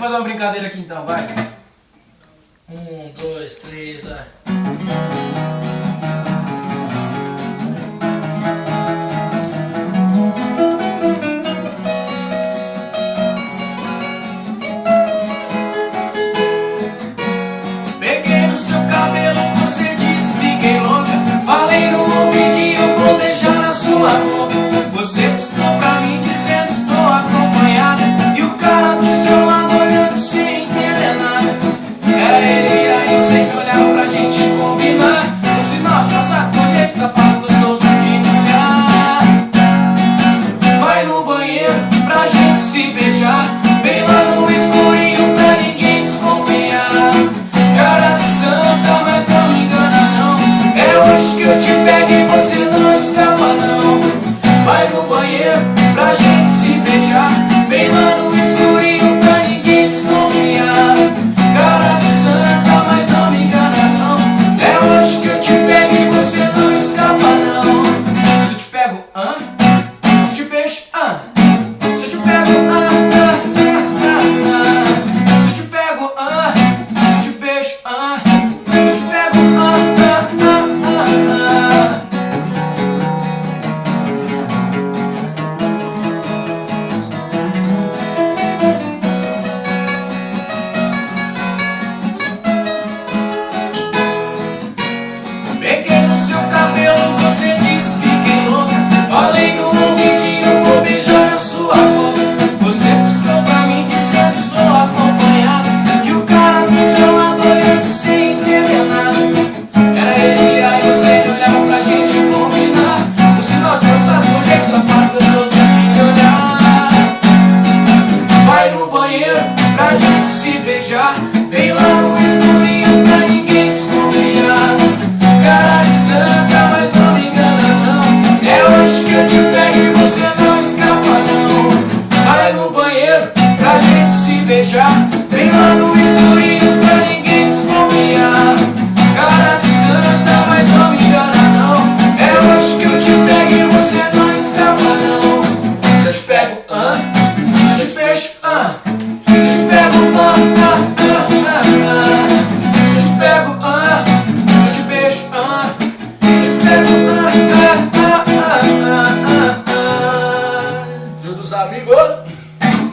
fazer uma brincadeira aqui então, vai. 1, 2, 3, vai. Peguei no seu cabelo, você disse fiquei louca. Falei no ouvidinho, vou beijar na sua boca. Você piscou pra mim dizendo estou acompanhada. E o cara do seu lado olhando sem entender nada. Era ele aí, você que olhava pra gente combinar. O sinal de nossa colheita para gostoso de me olhar. Vai no banheiro pra gente se beijar. Bem lá no escurinho pra ninguém desconfiar. Cara santa, mas não me engana não. É hoje que eu te pego e você não escapa não. Vai no banheiro pra gente se beijar. Bem lá no escurinho pra ninguém desconfiar. Cara santa, mas não me engana não. É hoje que eu te pego e você não escapa não. Se eu te pego, se eu te beijo, se eu te pego, se eu te pego, se eu te beijo, se eu te pego, peguei no seu cabelo, você disse fiquei louca. Falei no ouvidinho, vou beijar na sua boca. Você piscou pra mim dizendo estou acompanhada. E o cara do seu lado olhando sem entender nada. Era ele aí, você que olhava pra gente combinar. O sinal de nossa colheita para gostoso de me olhar. Vai no banheiro pra gente se beijar. Bem lá no